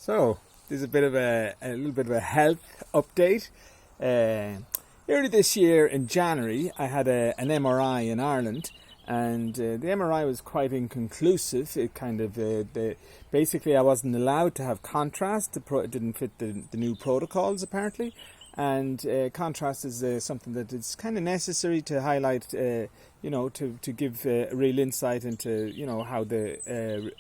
So this is a little bit of a health update. Early this year in January, I had an MRI in Ireland, and the MRI was quite inconclusive. It kind of basically I wasn't allowed to have contrast. It didn't fit the new protocols apparently, and contrast is something that is kind of necessary to highlight, to give a real insight into how the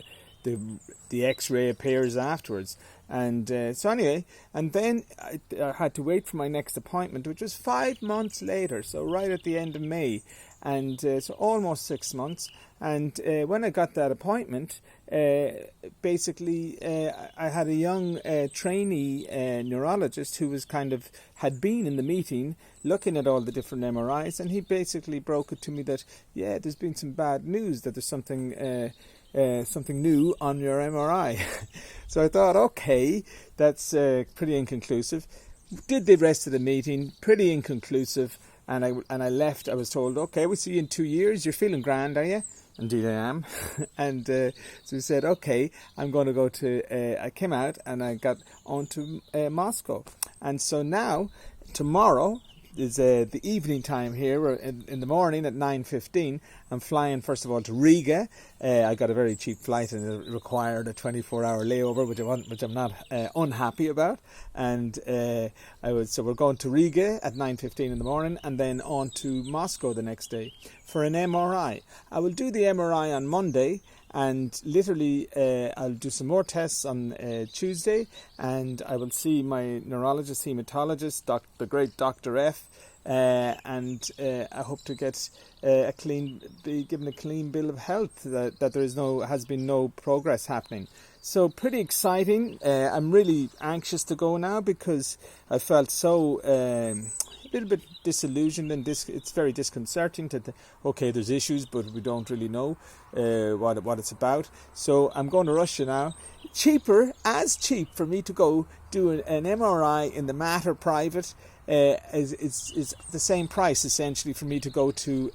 X-ray appears afterwards. And so anyway, and then I had to wait for my next appointment, which was 5 months later, so right at the end of May, and so almost 6 months. And when I got that appointment, basically I had a young trainee neurologist who had been in the meeting looking at all the different MRIs, and he basically broke it to me that there's been some bad news, that there's something new on your MRI. So I thought, okay, that's pretty inconclusive. Did the rest of the meeting, pretty inconclusive, and I left. I was told, okay, we'll see you in 2 years. You're feeling grand, are you? Indeed I am. And so we said, okay, I'm going to go to, I came out and I got on to Moscow. And so now, tomorrow, is the evening time here. In the morning at 9:15. I'm flying first of all to Riga. I got a very cheap flight and it required a 24-hour layover, which I'm not unhappy about. And so we're going to Riga at 9:15 in the morning, and then on to Moscow the next day for an MRI. I will do the MRI on Monday. And literally, I'll do some more tests on Tuesday, and I will see my neurologist, hematologist, the great Dr. F, and I hope to get be given a clean bill of health, that there has been no progress happening. So pretty exciting. I'm really anxious to go now because I felt so a little bit disillusioned, and it's very disconcerting okay, there's issues, but we don't really know what it's about. So I'm going to Russia now. Cheap for me to go do an MRI in the Mater private. Is the same price essentially for me to go to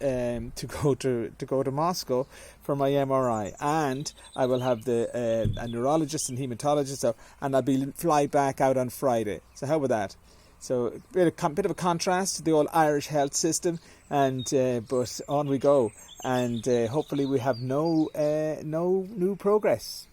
Moscow for my MRI, and I will have a neurologist and hematologist, and I'll fly back out on Friday. So how about that? So a bit of a contrast to the old Irish health system, and but on we go, and hopefully we have no new progress.